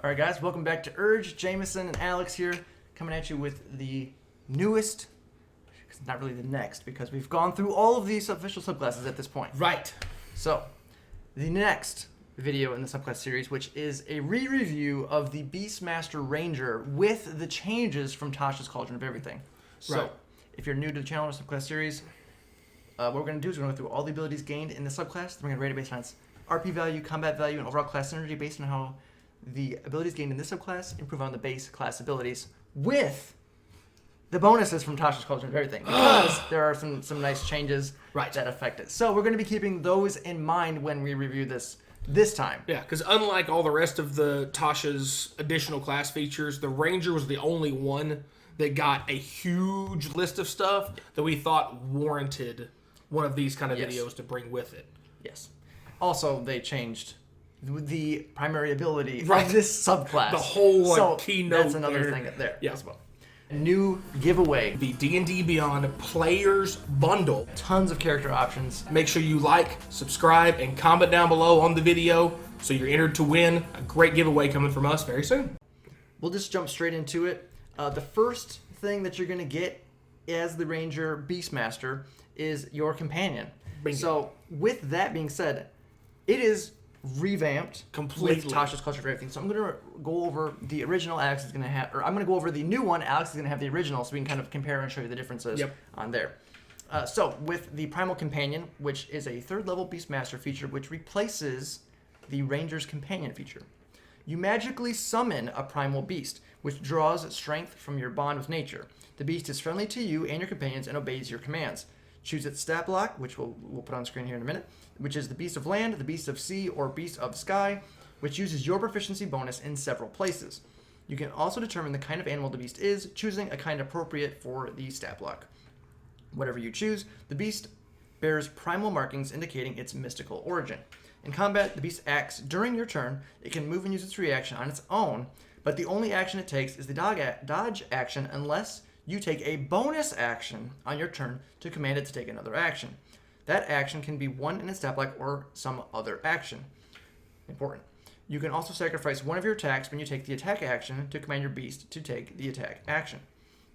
All right, guys, welcome back to Urge. Jameson and Alex here, coming at you with the newest, not really the next, because we've gone through all of these official subclasses at this point. Right. So, the next video in the subclass series, which is a re-review of the Beastmaster Ranger with the changes from Tasha's Cauldron of Everything. So, Right. if you're new to the channel or subclass series, what we're going to do is we're going to go through all the abilities gained in the subclass. Then we're going to rate it based on its RP value, combat value, and overall class synergy based on how the abilities gained in this subclass improve on the base class abilities with the bonuses from Tasha's Cauldron of Everything, because there are some nice changes that affect it. So we're going to be keeping those in mind when we review this time. Yeah, because unlike all the rest of the Tasha's additional class features, the Ranger was the only one that got a huge list of stuff that we thought warranted one of these kind of videos to bring with it. Yes. Also, they changed the primary ability of this subclass. The whole keynote. That's another thing there Yeah. as well. New giveaway. The D&D Beyond Players Bundle. Tons of character options. Make sure you like, subscribe, and comment down below on the video so you're entered to win a great giveaway coming from us very soon. We'll just jump straight into it. The first thing that you're going to get as the Ranger Beastmaster is your companion. Bingo. So with that being said, it is revamped completely with Tasha's Culture of Everything. So I'm going to go over the original. Alex is going to have, or I'm going to go over the new one. Alex is going to have the original, so we can kind of compare and show you the differences on there. So with the Primal Companion, which is a third level Beastmaster feature, which replaces the Ranger's Companion feature. You magically summon a primal beast, which draws strength from your bond with nature. The beast is friendly to you and your companions and obeys your commands. Choose its stat block, which we'll put on screen here in a minute, which is the Beast of Land, the Beast of Sea, or Beast of Sky, which uses your proficiency bonus in several places. You can also determine the kind of animal the beast is, choosing a kind appropriate for the stat block. Whatever you choose, the beast bears primal markings indicating its mystical origin. In combat, the beast acts during your turn. It can move and use its reaction on its own, but the only action it takes is the dodge action unless you take a bonus action on your turn to command it to take another action. That action can be one in its stat block or some other action. Important. You can also sacrifice one of your attacks when you take the attack action to command your beast to take the attack action.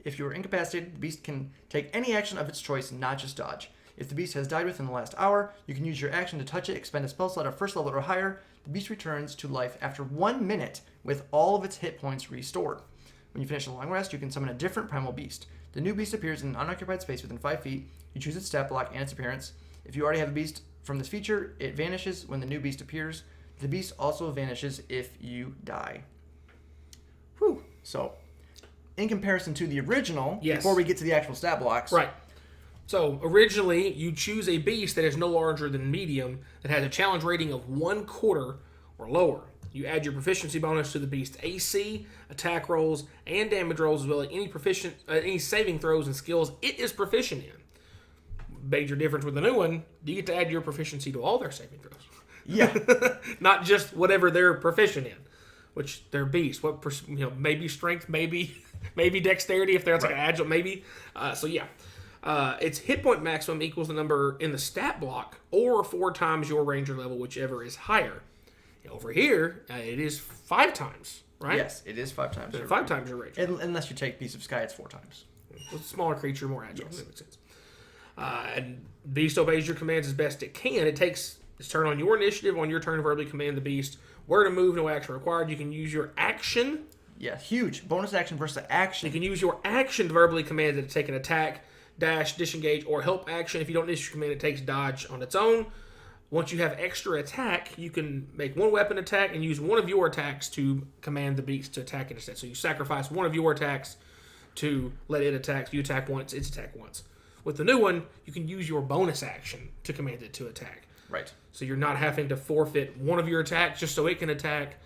If you are incapacitated, the beast can take any action of its choice, not just dodge. If the beast has died within the last hour, you can use your action to touch it, expend a spell slot of first level or higher. The beast returns to life after 1 minute with all of its hit points restored. When you finish a long rest, you can summon a different primal beast. The new beast appears in an unoccupied space within 5 feet. You choose its stat block and its appearance. If you already have a beast from this feature, it vanishes when the new beast appears. The beast also vanishes if you die. Whew. So, in comparison to the original, before we get to the actual stat blocks. Right. So, originally, you choose a beast that is no larger than medium, that has a challenge rating of 1/4 or lower. You add your proficiency bonus to the beast's AC, attack rolls, and damage rolls, as well as any saving throws and skills it is proficient in. Major difference with the new one, you get to add your proficiency to all their saving throws. Yeah. Not just whatever they're proficient in, which they're beasts. Maybe strength, maybe dexterity if that's like an agile, maybe. Its hit point maximum equals the number in the stat block, or 4 times your ranger level, whichever is higher. Over here, it is 5 times, right? Yes, it is 5 times. 5 times your ranger. Unless you take Beast of Sky, it's 4 times. With a smaller creature, more agile. Yes. That makes sense. And Beast obeys your commands as best it can. It takes its turn on your initiative. On your turn, verbally command the beast where to move. No action required. You can use your action. Yeah, huge. Bonus action versus action. You can use your action to verbally command it to take an attack, dash, disengage, or help action. If you don't issue command, it takes dodge on its own. Once you have extra attack, you can make one weapon attack and use one of your attacks to command the beast to attack it instead. So you sacrifice one of your attacks to let it attack. You attack once, it's attack once. With the new one, you can use your bonus action to command it to attack. Right. So you're not having to forfeit one of your attacks just so it can attack,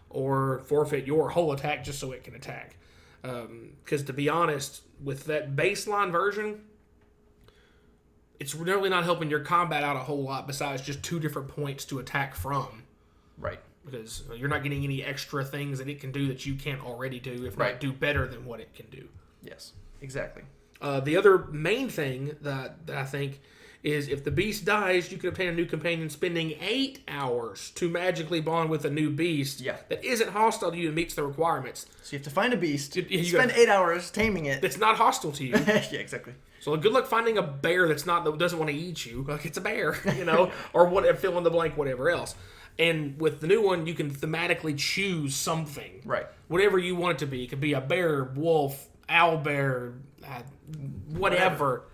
or forfeit your whole attack just so it can attack. Because to be honest, with that baseline version, it's really not helping your combat out a whole lot besides just 2 different points to attack from. Right. Because you're not getting any extra things that it can do that you can't already do, if not do better than what it can do. Yes, exactly. The other main thing that I think is if the beast dies, you can obtain a new companion spending 8 hours to magically bond with a new beast that isn't hostile to you and meets the requirements. So you have to find a beast, spend 8 hours taming it. That's not hostile to you. Yeah, exactly. So good luck finding a bear that doesn't want to eat you. Like, it's a bear, or whatever, fill in the blank, whatever else. And with the new one, you can thematically choose something. Right. Whatever you want it to be. It could be a bear, wolf, owlbear, whatever.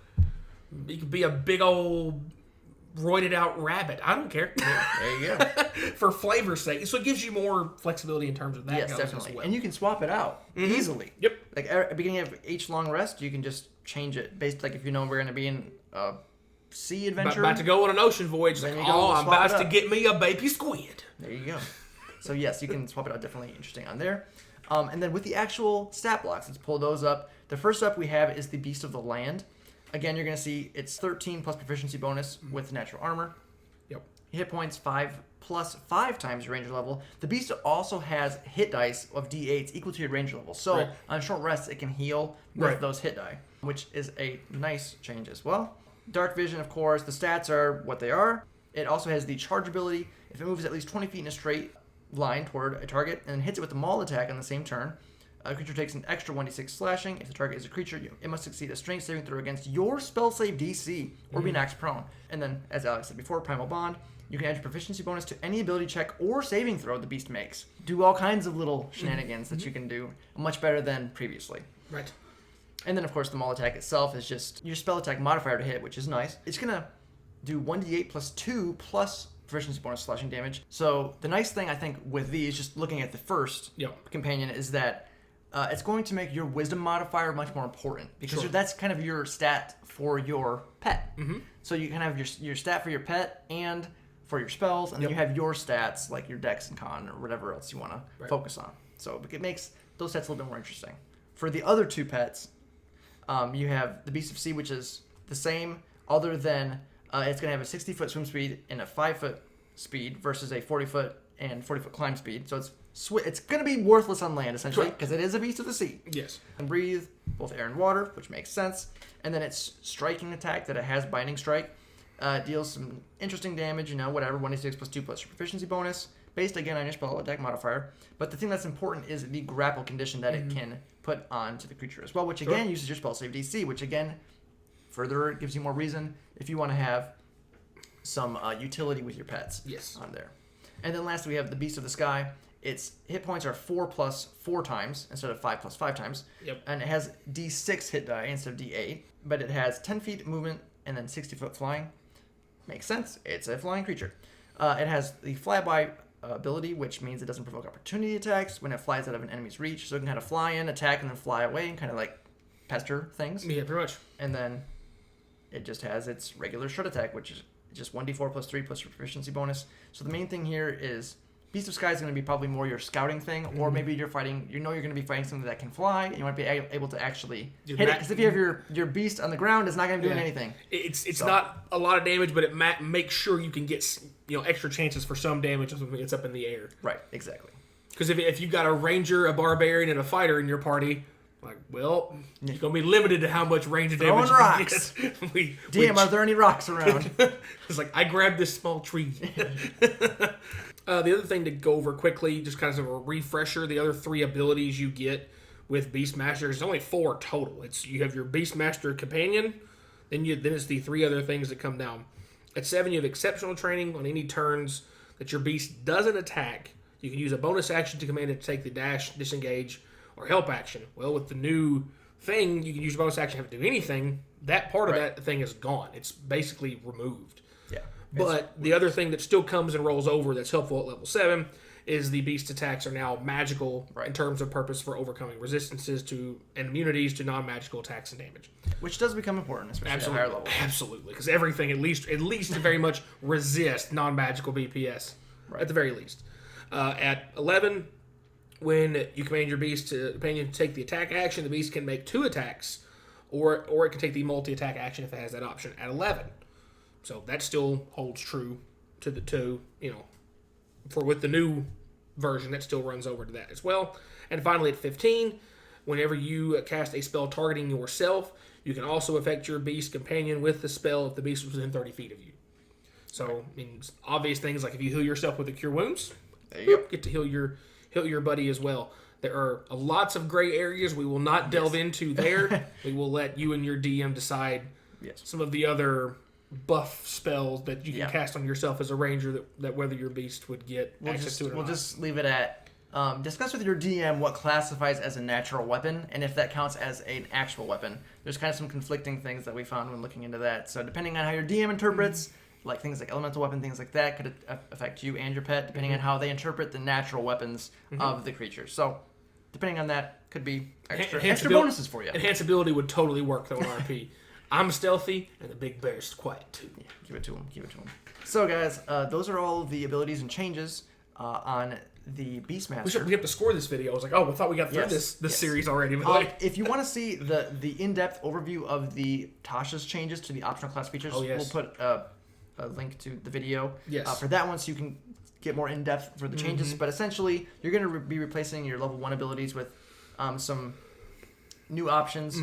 It could be a big old roided out rabbit. I don't care. There you go. For flavor's sake. So it gives you more flexibility in terms of that. Yes, definitely. As well. And you can swap it out easily. Yep. Like at the beginning of each long rest, you can just change it based, like if you know we're going to be in a sea adventure. About to go on an ocean voyage. Like, I'm about to get me a baby squid. There you go. So yes, you can swap it out differently. Interesting on there. And then with the actual stat blocks, let's pull those up. The first up we have is the Beast of the Land. Again, you're going to see it's 13 plus proficiency bonus with natural armor. Yep. Hit points 5 plus 5 times your ranger level. The Beast also has hit dice of d8s equal to your ranger level. So on short rests, it can heal with those hit die, which is a nice change as well. Dark vision, of course. The stats are what they are. It also has the charge ability. If it moves at least 20 feet in a straight line toward a target and hits it with a maul attack on the same turn, a creature takes an extra 1d6 slashing. If the target is a creature, it must succeed a strength saving throw against your spell save DC or be knocked prone. And then, as Alex said before, Primal Bond. You can add your proficiency bonus to any ability check or saving throw the beast makes. Do all kinds of little shenanigans that you can do much better than previously. Right. And then, of course, the maul attack itself is just your spell attack modifier to hit, which is nice. It's going to do 1d8 plus 2 plus proficiency bonus slashing damage. So the nice thing, I think, with these, just looking at the first companion, is that it's going to make your wisdom modifier much more important because that's kind of your stat for your pet. So you can have your stat for your pet and for your spells, and then you have your stats like your dex and con or whatever else you want to focus on. So it makes those stats a little bit more interesting. For the other two pets, you have the Beast of Sea, which is the same, other than it's going to have a 60-foot swim speed and a 5-foot speed versus a 40-foot and 40-foot climb speed. So it's going to be worthless on land, essentially, because it is a Beast of the Sea. Yes. And breathe both air and water, which makes sense. And then its striking attack that it has, Binding Strike, deals some interesting damage, whatever, 1d6 plus 2 plus your proficiency bonus, based again on your spell attack modifier. But the thing that's important is the grapple condition that it can put onto the creature as well, which again uses your spell save DC, which again further gives you more reason if you want to have some utility with your pets on there. And then lastly, we have the Beast of the Sky. Its hit points are 4 plus 4 times instead of 5 plus 5 times. Yep. And it has D6 hit die instead of D8. But it has 10 feet movement and then 60-foot flying. Makes sense. It's a flying creature. It has the flyby ability, which means it doesn't provoke opportunity attacks when it flies out of an enemy's reach. So it can kind of fly in, attack, and then fly away and kind of like pester things. Yeah, pretty much. And then it just has its regular short attack, which is just 1d4 plus 3 plus your proficiency bonus. So the main thing here is Beast of Sky is going to be probably more your scouting thing, or maybe you're fighting, you're going to be fighting something that can fly, and you want to be able to actually hit it, because if you have your beast on the ground, it's not going to be doing anything. It's not a lot of damage, but it makes sure you can get extra chances for some damage when it gets up in the air. Right, exactly. Because if you've got a ranger, a barbarian, and a fighter in your party, you're going to be limited to how much range of damage you rocks. Can get. Damn, are there any rocks around? It's like, I grabbed this small tree. The other thing to go over quickly, just kind of a refresher, the other 3 abilities you get with Beastmaster, there's only 4 total. You have your Beastmaster companion, then it's the 3 other things that come down. At 7, you have exceptional training. On any turns that your beast doesn't attack, you can use a bonus action to command it to take the dash, disengage, or help action. Well, with the new thing, you can use a bonus action to have it do anything. That part of that thing is gone. It's basically removed. Yeah. But the other thing that still comes and rolls over that's helpful at level 7 is the beast attacks are now magical in terms of purpose for overcoming resistances to and immunities to non-magical attacks and damage. Which does become important, especially at higher level. Absolutely, because everything at least very much resist non-magical BPS, at the very least. At 11, when you command your beast to take the attack action, the beast can make 2 attacks, or it can take the multi-attack action if it has that option at 11. So that still holds true with the new version, that still runs over to that as well. And finally at 15, Whenever you cast a spell targeting yourself, you can also affect your beast companion with the spell if the beast was within 30 feet of you. So, I mean, obvious things like if you heal yourself with a Cure Wounds, get to heal your buddy as well. There are lots of gray areas we will not delve into there. We will let you and your DM decide some of the other buff spells that you can cast on yourself as a ranger that whether your beast would get access to it or not. We'll just leave it at discuss with your DM what classifies as a natural weapon and if that counts as an actual weapon. There's kind of some conflicting things that we found when looking into that. So depending on how your DM interprets, like things like elemental weapon, things like that could affect you and your pet, depending on how they interpret the natural weapons of the creature. So depending on that, could be extra bonuses for you. Enhanceability would totally work though in RP. I'm stealthy, and the big bear's quiet too. Yeah, give it to him. So guys, those are all the abilities and changes on the Beastmaster. We have to score this video. I was like, I thought we got through this series already. If you want to see the in-depth overview of the Tasha's changes to the optional class features, we'll put a link to the video for that one so you can get more in-depth for the changes. But essentially, you're going to be replacing your level 1 abilities with some new options,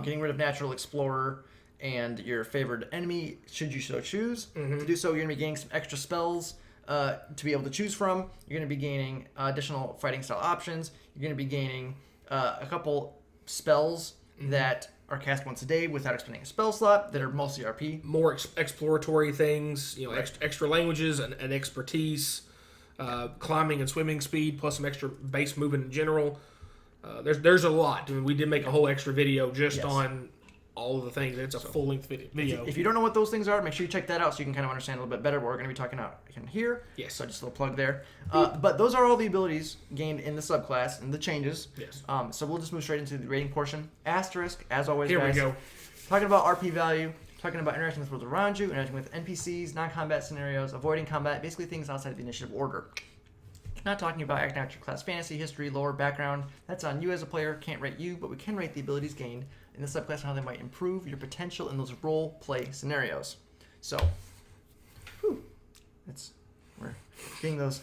getting rid of Natural Explorer and your favored enemy, should you so choose. To do so, you're going to be gaining some extra spells to be able to choose from. You're going to be gaining additional fighting style options. You're going to be gaining a couple spells that are cast once a day without expending a spell slot that are mostly RP. More exploratory things, extra languages and expertise, climbing and swimming speed, plus some extra base movement in general. There's a lot. I mean, we did make a whole extra video just on all of the things. It's a full-length video. If you don't know what those things are, make sure you check that out so you can kind of understand a little bit better what we're going to be talking about in here. Yes. So just a little plug there. But those are all the abilities gained in the subclass and the changes. Yes. So we'll just move straight into the rating portion. Asterisk, as always, Here guys. we go. Talking about RP value, talking about interacting with the world around you, interacting with NPCs, non-combat scenarios, avoiding combat, basically things outside of the initiative order. Not talking about acting out your class fantasy, history, lore, background. That's on you as a player. Can't rate you, but we can rate the abilities gained in the subclass and how they might improve your potential in those role play scenarios. So, we're getting those.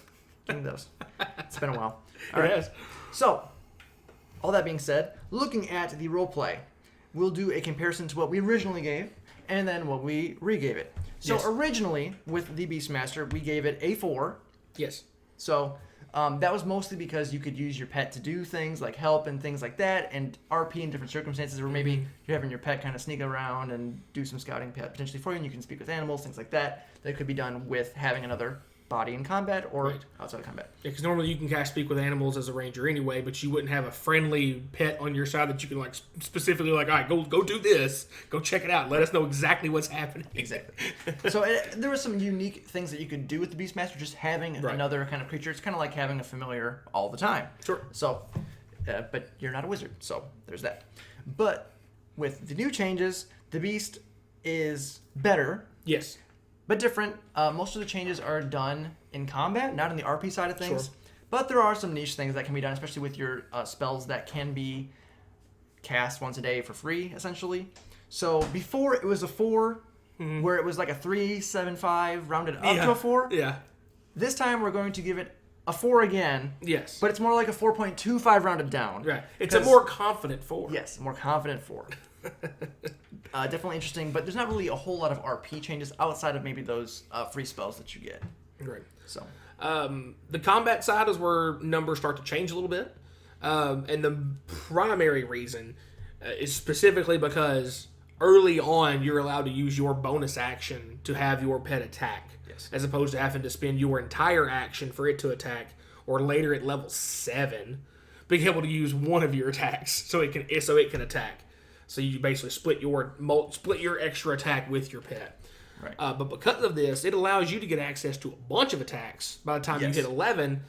It's been a while. All right. Yes. So, all that being said, looking at the role play, we'll do a comparison to what we originally gave and then what we re-gave it. So originally with the Beastmaster, we gave it a 4. Yes. So that was mostly because you could use your pet to do things like help and things like that, and RP in different circumstances where maybe you're having your pet kind of sneak around and do some scouting potentially for you, and you can speak with animals, things like that. That could be done with having another body in combat or outside of combat. Yeah, because normally you can cast speak with animals as a ranger anyway, but you wouldn't have a friendly pet on your side that you can like specifically like, all right, go do this, go check it out, let us know exactly what's happening. Exactly. So there were some unique things that you could do with the Beastmaster, just having another kind of creature. It's kind of like having a familiar all the time. Sure. So, but you're not a wizard, so there's that. But with the new changes, the Beast is better. Yes. But different. Most of the changes are done in combat, not in the RP side of things. Sure. But there are some niche things that can be done, especially with your spells that can be cast once a day for free, essentially. So before it was a 4, where it was like a 3.75 rounded up to a 4. Yeah. This time we're going to give it a 4 again. Yes. But it's more like a 4.25 rounded down. Right. It's a more confident 4. Yes, more confident 4. Definitely interesting, but there's not really a whole lot of RP changes outside of maybe those free spells that you get. Right. So, the combat side is where numbers start to change a little bit, and the primary reason is specifically because early on you're allowed to use your bonus action to have your pet attack, as opposed to having to spend your entire action for it to attack, or later at level 7, being able to use one of your attacks so it can attack. So you basically split your extra attack with your pet. Right. But because of this, it allows you to get access to a bunch of attacks by the time you hit 11,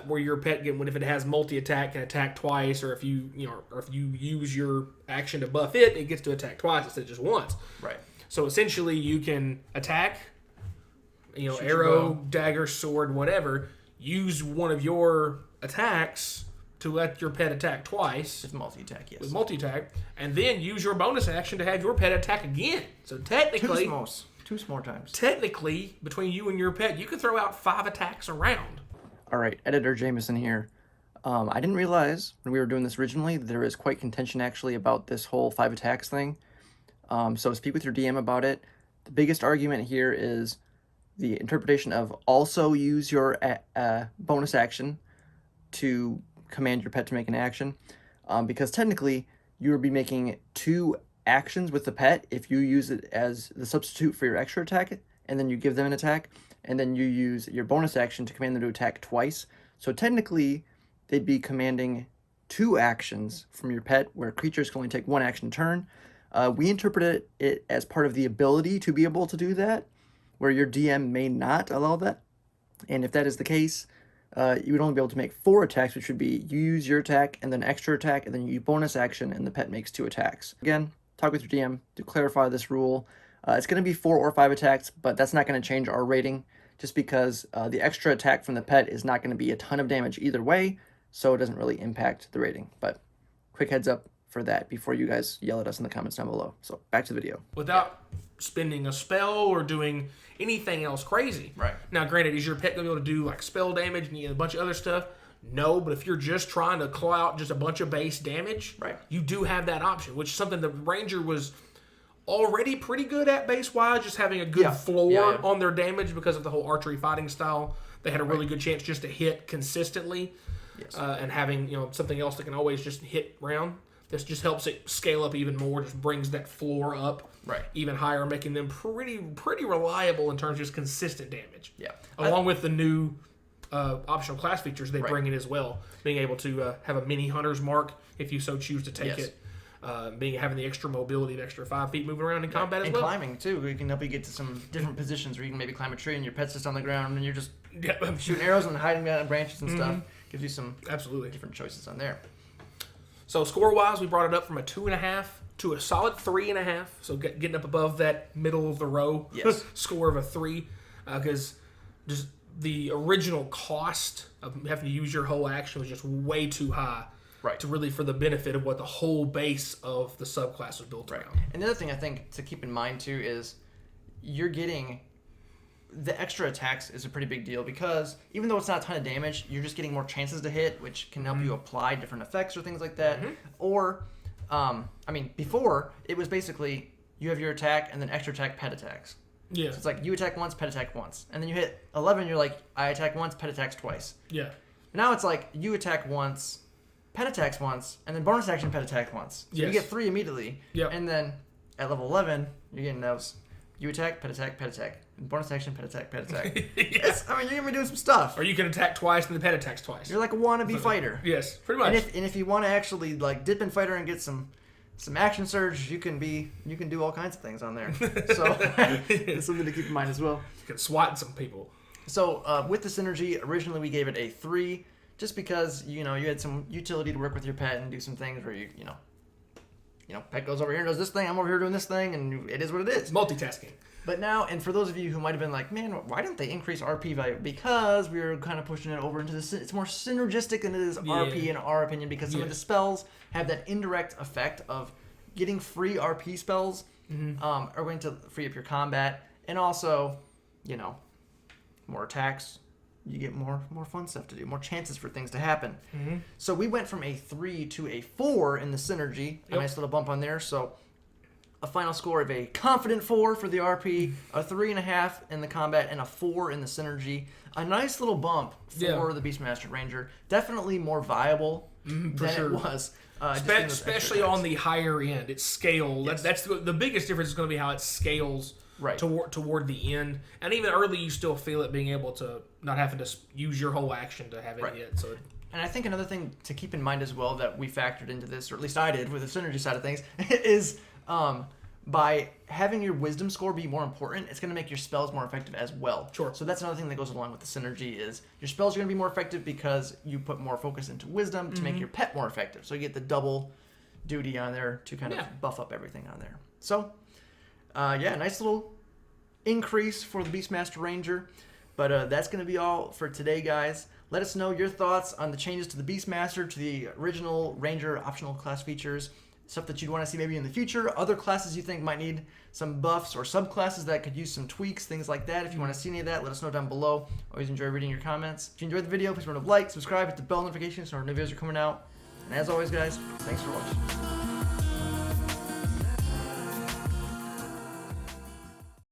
where your pet if it has multi-attack, can attack twice, or if you use your action to buff it, it gets to attack twice instead of just once. Right. So essentially, you can attack, arrow, dagger, sword, whatever. Use one of your attacks to let your pet attack twice. With multi-attack, yes. With multi-attack. And then use your bonus action to have your pet attack again. So technically... Two more times. Technically, between you and your pet, you can throw out 5 attacks around. All right, Editor Jameson here. I didn't realize when we were doing this originally, there is quite contention actually about this whole 5 attacks thing. So speak with your DM about it. The biggest argument here is the interpretation of also use your bonus action to command your pet to make an action. Because technically, you would be making 2 actions with the pet if you use it as the substitute for your extra attack, and then you give them an attack, and then you use your bonus action to command them to attack twice. So technically, they'd be commanding 2 actions from your pet, where creatures can only take 1 action a turn. We interpreted it as part of the ability to be able to do that, where your DM may not allow that. And if that is the case, you would only be able to make 4 attacks, which would be you use your attack and then extra attack, and then you bonus action, and the pet makes 2 attacks. Again, talk with your DM to clarify this rule. It's going to be 4 or 5 attacks, but that's not going to change our rating, just because the extra attack from the pet is not going to be a ton of damage either way, so it doesn't really impact the rating. But quick heads up for that before you guys yell at us in the comments down below. So back to the video. Without spending a spell or doing anything else crazy. Right. Now, granted, is your pet going to be able to do like spell damage and a bunch of other stuff? No, but if you're just trying to claw out just a bunch of base damage, right, you do have that option, which is something the Ranger was already pretty good at base-wise, just having a good floor on their damage because of the whole archery fighting style. They had a really good chance just to hit consistently, and having something else that can always just hit round. This just helps it scale up even more, just brings that floor up even higher, making them pretty reliable in terms of just consistent damage. Yeah. Along with the new optional class features they bring in as well, being able to have a mini hunter's mark if you so choose to take it. Having the extra mobility of extra 5 feet moving around in combat as well. And climbing too. We can help you get to some different positions where you can maybe climb a tree and your pet's just on the ground and you're just shooting arrows and hiding behind branches and stuff. Gives you some different choices on there. So score-wise, we brought it up from a 2.5 to a solid 3.5. So getting up above that middle of the row score of a 3, because just the original cost of having to use your whole action was just way too high. Right. To really for the benefit of what the whole base of the subclass was built around. And the other thing I think to keep in mind too is you're getting the extra attacks is a pretty big deal, because even though it's not a ton of damage, you're just getting more chances to hit, which can help you apply different effects or things like that. Or, before it was basically you have your attack and then extra attack, pet attacks. Yeah. So it's like you attack once, pet attack once, and then you hit 11. You're like, I attack once, pet attacks twice. Yeah. Now it's like you attack once, pet attacks once, and then bonus action pet attack once. So you get 3 immediately. Yep. And then at level 11, you're getting those. You attack, pet attack, pet attack. And bonus action, pet attack, pet attack. Yes. You're going to be doing some stuff. Or you can attack twice and the pet attacks twice. You're like a wannabe fighter. Yes, pretty much. And if you want to actually like dip in fighter and get some action surge, you can do all kinds of things on there. So it's something to keep in mind as well. You can swat some people. So with the synergy, originally we gave it a 3. Just because, you had some utility to work with your pet and do some things where pet goes over here and does this thing, I'm over here doing this thing, and it is what it is. Multitasking. But now, and for those of you who might have been like, man, why didn't they increase RP value? Because we were kind of pushing it over into this. It's more synergistic than it is RP in our opinion, because some of the spells have that indirect effect of getting free RP spells are going to free up your combat, and also, more attacks. You get more fun stuff to do, more chances for things to happen. So we went from a 3 to a 4 in the synergy. A nice little bump on there. So a final score of a confident 4 for the RP, a 3.5 in the combat, and a 4 in the synergy. A nice little bump for the Beastmaster Ranger. Definitely more viable than it was. Especially on the higher end. It's scale. Yes. That's the biggest difference is going to be how it scales. Right. Toward the end, and even early, you still feel it being able to not having to use your whole action to have it hit. So, and I think another thing to keep in mind as well that we factored into this, or at least I did with the synergy side of things, is by having your wisdom score be more important, it's going to make your spells more effective as well. Sure. So that's another thing that goes along with the synergy is your spells are going to be more effective because you put more focus into wisdom to make your pet more effective. So you get the double duty on there to kind of buff up everything on there. So. Nice little increase for the Beastmaster Ranger. But that's going to be all for today, guys. Let us know your thoughts on the changes to the Beastmaster, to the original Ranger optional class features stuff that you'd want to see maybe in the future, other classes you think might need some buffs, or subclasses that could use some tweaks, things like that. If you want to see any of that, let us know down below. Always enjoy reading your comments. If you enjoyed the video, please remember to like, subscribe, hit the bell notifications so our new videos are coming out. And as always, guys, thanks for watching.